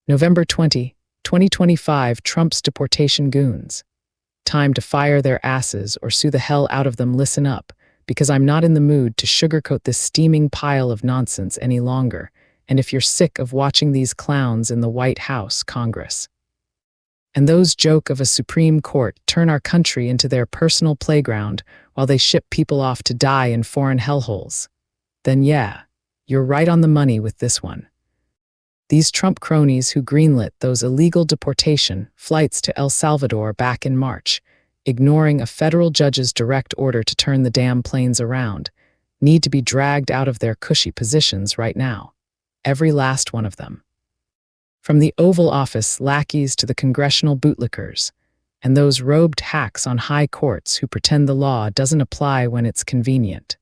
November 20, 2025, Trump's deportation goons. Time to fire their asses or sue the hell out of them. Listen up, because I'm not in the mood to sugarcoat this steaming pile of nonsense any longer, and if you're sick of watching these clowns in the White House, Congress, and those joke of a Supreme Court turn our country into their personal playground while they ship people off to die in foreign hellholes, then yeah, you're right on the money with this one. These Trump cronies who greenlit those illegal deportation flights to El Salvador back in March, ignoring a federal judge's direct order to turn the damn planes around, need to be dragged out of their cushy positions right now. Every last one of them. From the Oval Office lackeys to the congressional bootlickers, and those robed hacks on high courts who pretend the law doesn't apply when it's convenient.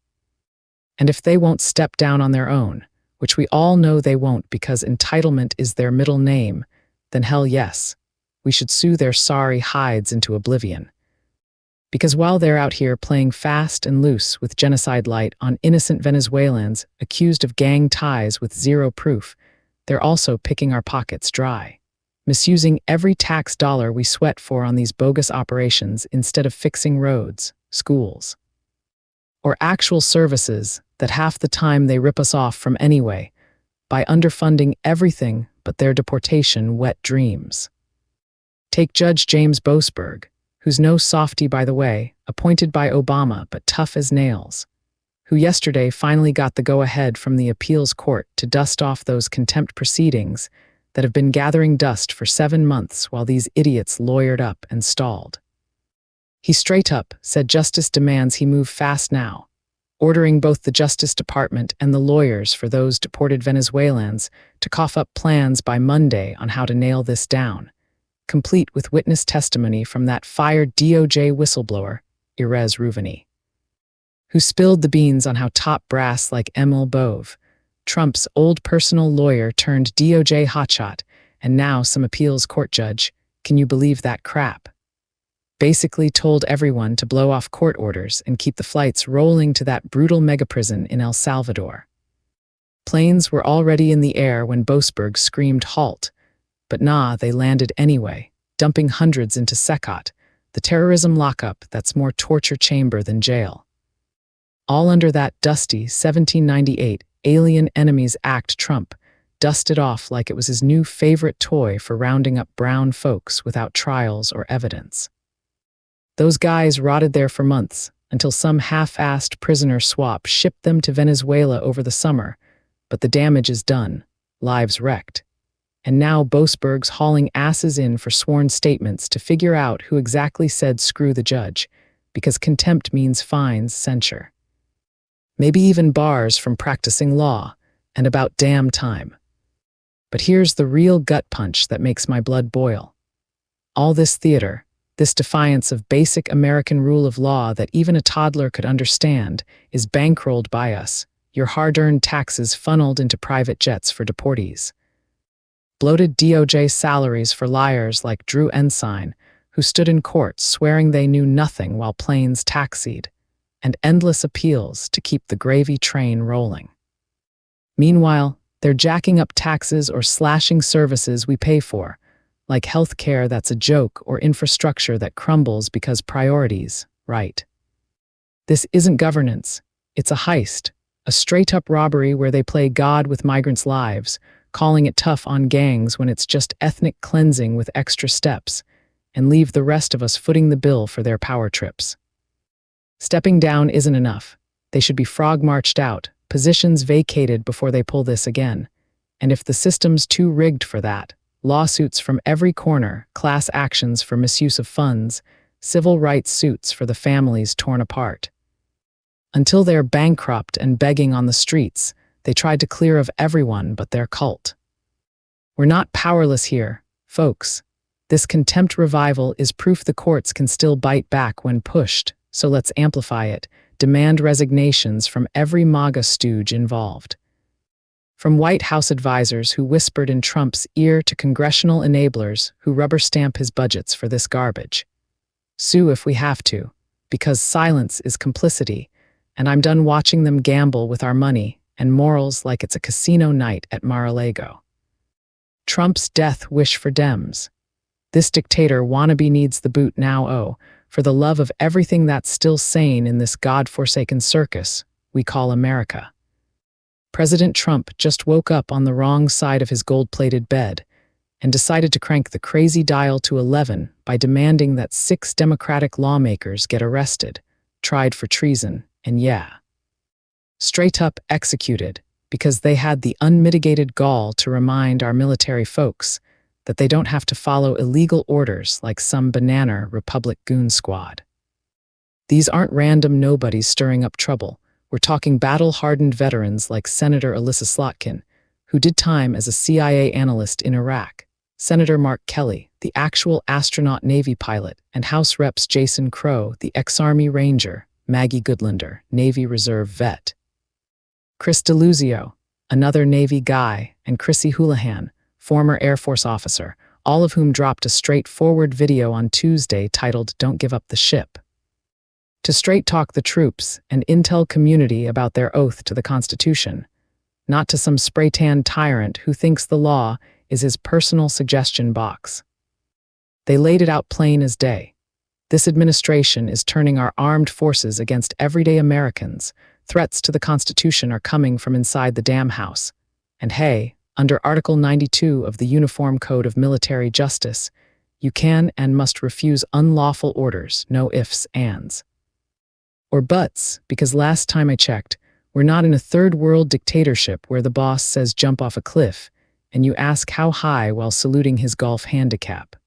And if they won't step down on their own, which we all know they won't because entitlement is their middle name, then hell yes, we should sue their sorry hides into oblivion. Because while they're out here playing fast and loose with genocide light on innocent Venezuelans accused of gang ties with zero proof, they're also picking our pockets dry, misusing every tax dollar we sweat for on these bogus operations instead of fixing roads, schools, or actual services that half the time they rip us off from anyway, by underfunding everything but their deportation wet dreams. Take Judge James Boasberg, who's no softy by the way, appointed by Obama but tough as nails, who yesterday finally got the go-ahead from the appeals court to dust off those contempt proceedings that have been gathering dust for 7 months while these idiots lawyered up and stalled. He straight up said justice demands he move fast now, ordering both the Justice Department and the lawyers for those deported Venezuelans to cough up plans by Monday on how to nail this down, complete with witness testimony from that fired DOJ whistleblower, Erez Ruvani, who spilled the beans on how top brass like Emil Bove, Trump's old personal lawyer turned DOJ hotshot, and now some appeals court judge, can you believe that crap, basically told everyone to blow off court orders and keep the flights rolling to that brutal megaprison in El Salvador. Planes were already in the air when Boasberg screamed halt, but nah, they landed anyway, dumping hundreds into Secot, the terrorism lockup that's more torture chamber than jail. All under that dusty 1798 Alien Enemies Act Trump dusted off like it was his new favorite toy for rounding up brown folks without trials or evidence. Those guys rotted there for months until some half-assed prisoner swap shipped them to Venezuela over the summer, but the damage is done, lives wrecked. And now Boasberg's hauling asses in for sworn statements to figure out who exactly said screw the judge, because contempt means fines, censure, maybe even bars from practicing law, and about damn time. But here's the real gut punch that makes my blood boil. All this theater, this defiance of basic American rule of law that even a toddler could understand, is bankrolled by us, your hard-earned taxes funneled into private jets for deportees. Bloated DOJ salaries for liars like Drew Ensign, who stood in court swearing they knew nothing while planes taxied, and endless appeals to keep the gravy train rolling. Meanwhile, they're jacking up taxes or slashing services we pay for, like health care that's a joke or infrastructure that crumbles because priorities, right? This isn't governance, it's a heist, a straight-up robbery where they play God with migrants' lives, calling it tough on gangs when it's just ethnic cleansing with extra steps, and leave the rest of us footing the bill for their power trips. Stepping down isn't enough. They should be frog-marched out, positions vacated before they pull this again. And if the system's too rigged for that, lawsuits from every corner, class actions for misuse of funds, civil rights suits for the families torn apart. Until they're bankrupt and begging on the streets, they tried to clear of everyone but their cult. We're not powerless here, folks. This contempt revival is proof the courts can still bite back when pushed, so let's amplify it, demand resignations from every MAGA stooge involved. From White House advisors who whispered in Trump's ear to congressional enablers who rubber stamp his budgets for this garbage. Sue if we have to, because silence is complicity, and I'm done watching them gamble with our money and morals like it's a casino night at Mar-a-Lago. Trump's death wish for Dems. This dictator wannabe needs the boot now, oh, for the love of everything that's still sane in this God-forsaken circus we call America. President Trump just woke up on the wrong side of his gold-plated bed and decided to crank the crazy dial to 11 by demanding that 6 Democratic lawmakers get arrested, tried for treason, and straight up executed because they had the unmitigated gall to remind our military folks that they don't have to follow illegal orders like some banana Republic goon squad. These aren't random nobodies stirring up trouble. We're talking battle-hardened veterans like Senator Alyssa Slotkin, who did time as a CIA analyst in Iraq, Senator Mark Kelly, the actual astronaut Navy pilot, and House Reps Jason Crow, the ex-Army Ranger, Maggie Goodlander, Navy Reserve vet, Chris DeLuzio, another Navy guy, and Chrissy Houlihan, former Air Force officer, all of whom dropped a straightforward video on Tuesday titled "Don't Give Up the Ship," to straight-talk the troops and intel community about their oath to the Constitution, not to some spray-tanned tyrant who thinks the law is his personal suggestion box. They laid it out plain as day. This administration is turning our armed forces against everyday Americans. Threats to the Constitution are coming from inside the damn house. And hey, under Article 92 of the Uniform Code of Military Justice, you can and must refuse unlawful orders, no ifs, ands, or buts, because last time I checked, we're not in a third-world dictatorship where the boss says jump off a cliff, and you ask how high while saluting his golf handicap.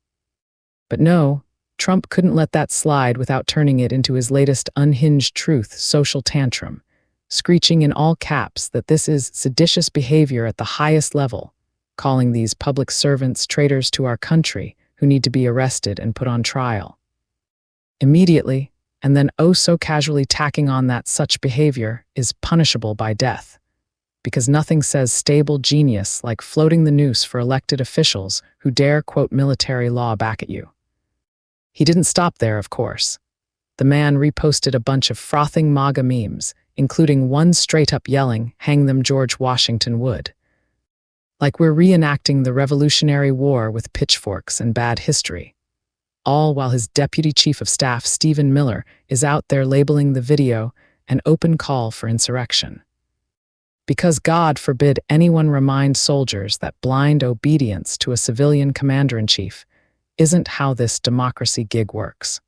But no, Trump couldn't let that slide without turning it into his latest unhinged truth social tantrum, screeching in all caps that this is seditious behavior at the highest level, calling these public servants traitors to our country who need to be arrested and put on trial. Immediately, and then oh so casually tacking on that such behavior is punishable by death, because nothing says stable genius like floating the noose for elected officials who dare quote military law back at you. He didn't stop there, of course. The man reposted a bunch of frothing MAGA memes, including one straight-up yelling, "Hang them George Washington would." Like we're reenacting the Revolutionary War with pitchforks and bad history. All while his Deputy Chief of Staff, Stephen Miller, is out there labeling the video an open call for insurrection. Because God forbid anyone remind soldiers that blind obedience to a civilian commander-in-chief isn't how this democracy gig works.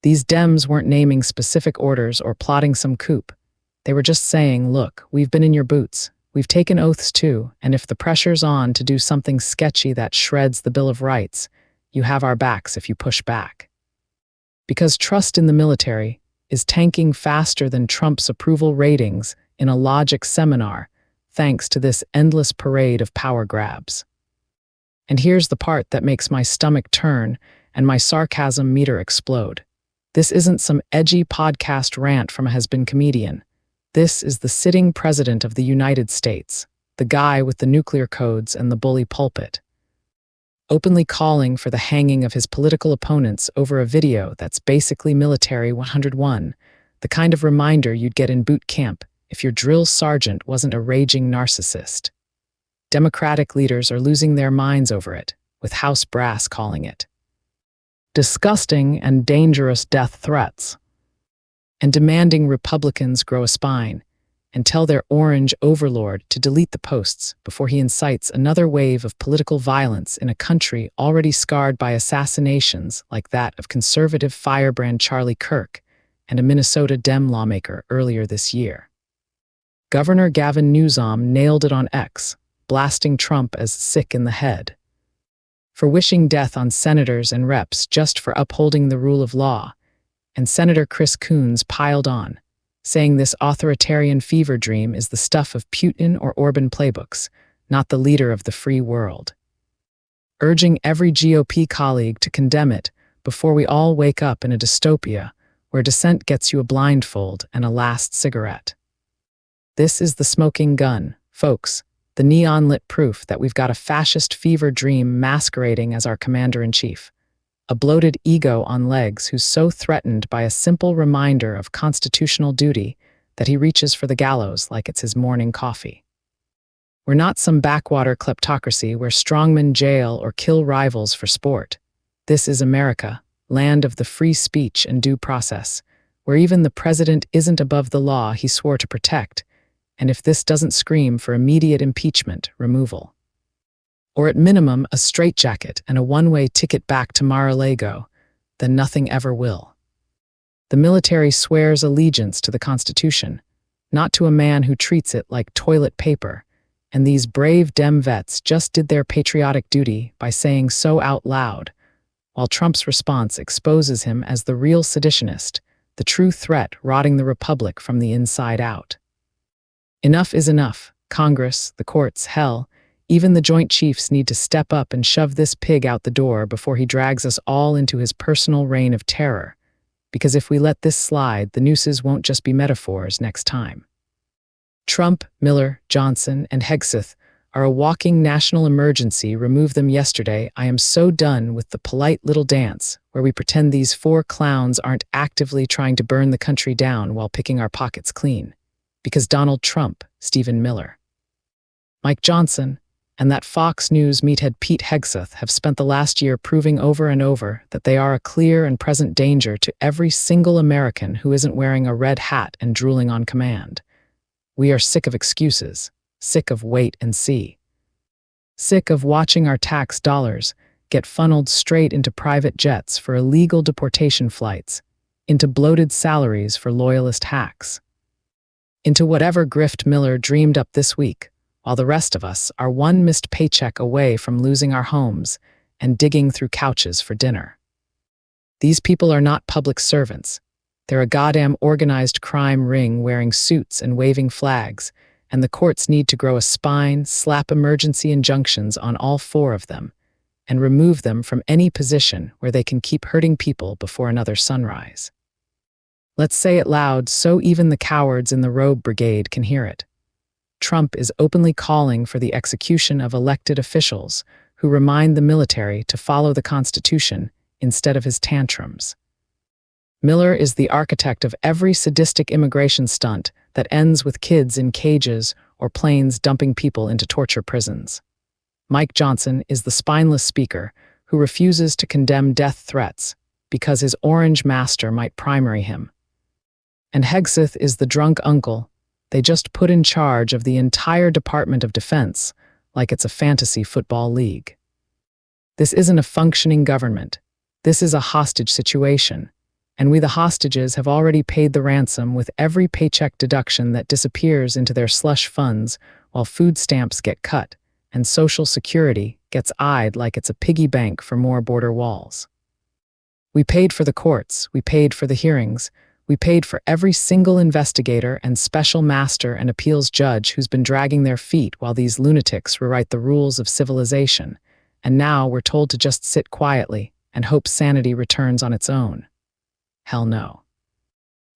These Dems weren't naming specific orders or plotting some coup. They were just saying, look, we've been in your boots, we've taken oaths too, and if the pressure's on to do something sketchy that shreds the Bill of Rights, you have our backs if you push back. Because trust in the military is tanking faster than Trump's approval ratings in a logic seminar, thanks to this endless parade of power grabs. And here's the part that makes my stomach turn and my sarcasm meter explode. This isn't some edgy podcast rant from a has-been comedian. This is the sitting president of the United States, the guy with the nuclear codes and the bully pulpit, openly calling for the hanging of his political opponents over a video that's basically Military 101, the kind of reminder you'd get in boot camp if your drill sergeant wasn't a raging narcissist. Democratic leaders are losing their minds over it, with House brass calling it disgusting and dangerous death threats, and demanding Republicans grow a spine and tell their orange overlord to delete the posts before he incites another wave of political violence in a country already scarred by assassinations like that of conservative firebrand Charlie Kirk and a Minnesota Dem lawmaker earlier this year. Governor Gavin Newsom nailed it on X, blasting Trump as sick in the head for wishing death on senators and reps just for upholding the rule of law, and Senator Chris Coons piled on, saying this authoritarian fever dream is the stuff of Putin or Orban playbooks, not the leader of the free world, urging every GOP colleague to condemn it before we all wake up in a dystopia where dissent gets you a blindfold and a last cigarette. This is the smoking gun, folks, the neon-lit proof that we've got a fascist fever dream masquerading as our commander-in-chief, a bloated ego on legs who's so threatened by a simple reminder of constitutional duty that he reaches for the gallows like it's his morning coffee. We're not some backwater kleptocracy where strongmen jail or kill rivals for sport. This is America, land of the free speech and due process, where even the president isn't above the law he swore to protect, and if this doesn't scream for immediate impeachment, removal, or at minimum a straitjacket and a one-way ticket back to Mar-a-Lago, then nothing ever will. The military swears allegiance to the Constitution, not to a man who treats it like toilet paper, and these brave Dem vets just did their patriotic duty by saying so out loud, while Trump's response exposes him as the real seditionist, the true threat rotting the republic from the inside out. Enough is enough. Congress, the courts, hell, even the Joint Chiefs need to step up and shove this pig out the door before he drags us all into his personal reign of terror, because if we let this slide, the nooses won't just be metaphors next time. Trump, Miller, Johnson, and Hegseth are a walking national emergency. Remove them yesterday. I am so done with the polite little dance where we pretend these four clowns aren't actively trying to burn the country down while picking our pockets clean. Because Donald Trump, Stephen Miller, Mike Johnson, and that Fox News meathead Pete Hegseth have spent the last year proving over and over that they are a clear and present danger to every single American who isn't wearing a red hat and drooling on command. We are sick of excuses, sick of wait and see, sick of watching our tax dollars get funneled straight into private jets for illegal deportation flights, into bloated salaries for loyalist hacks, into whatever grift Miller dreamed up this week, while the rest of us are one missed paycheck away from losing our homes and digging through couches for dinner. These people are not public servants. They're a goddamn organized crime ring wearing suits and waving flags, and the courts need to grow a spine, slap emergency injunctions on all four of them, and remove them from any position where they can keep hurting people before another sunrise. Let's say it loud so even the cowards in the robe brigade can hear it. Trump is openly calling for the execution of elected officials who remind the military to follow the Constitution instead of his tantrums. Miller is the architect of every sadistic immigration stunt that ends with kids in cages or planes dumping people into torture prisons. Mike Johnson is the spineless speaker who refuses to condemn death threats because his orange master might primary him. And Hegseth is the drunk uncle they just put in charge of the entire Department of Defense like it's a fantasy football league. This isn't a functioning government. This is a hostage situation. And we the hostages have already paid the ransom with every paycheck deduction that disappears into their slush funds while food stamps get cut and Social Security gets eyed like it's a piggy bank for more border walls. We paid for the courts, we paid for the hearings, we paid for every single investigator and special master and appeals judge who's been dragging their feet while these lunatics rewrite the rules of civilization, and now we're told to just sit quietly and hope sanity returns on its own. Hell no.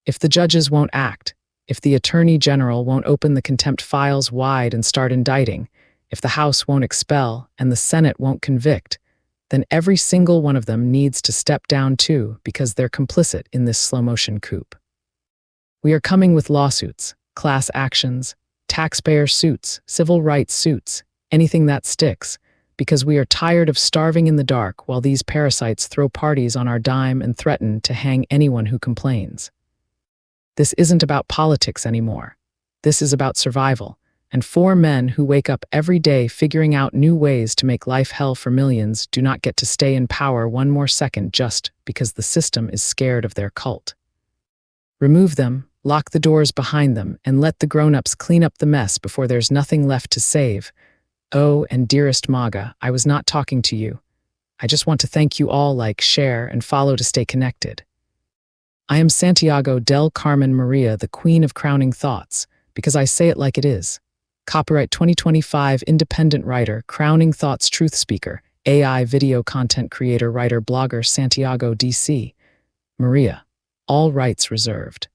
If the judges won't act, if the Attorney General won't open the contempt files wide and start indicting, if the House won't expel and the Senate won't convict, then every single one of them needs to step down too because they're complicit in this slow-motion coup. We are coming with lawsuits, class actions, taxpayer suits, civil rights suits, anything that sticks, because we are tired of starving in the dark while these parasites throw parties on our dime and threaten to hang anyone who complains. This isn't about politics anymore. This is about survival, and four men who wake up every day figuring out new ways to make life hell for millions do not get to stay in power one more second just because the system is scared of their cult. Remove them, lock the doors behind them, and let the grown-ups clean up the mess before there's nothing left to save. Oh, and dearest MAGA, I was not talking to you. I just want to thank you all, like, share, and follow to stay connected. I am Santiago del Carmen Maria, the queen of crowning thoughts, because I say it like it is. Copyright 2025 independent writer, crowning thoughts truth speaker, AI video content creator, writer, blogger, Santiago DC. Maria. All rights reserved.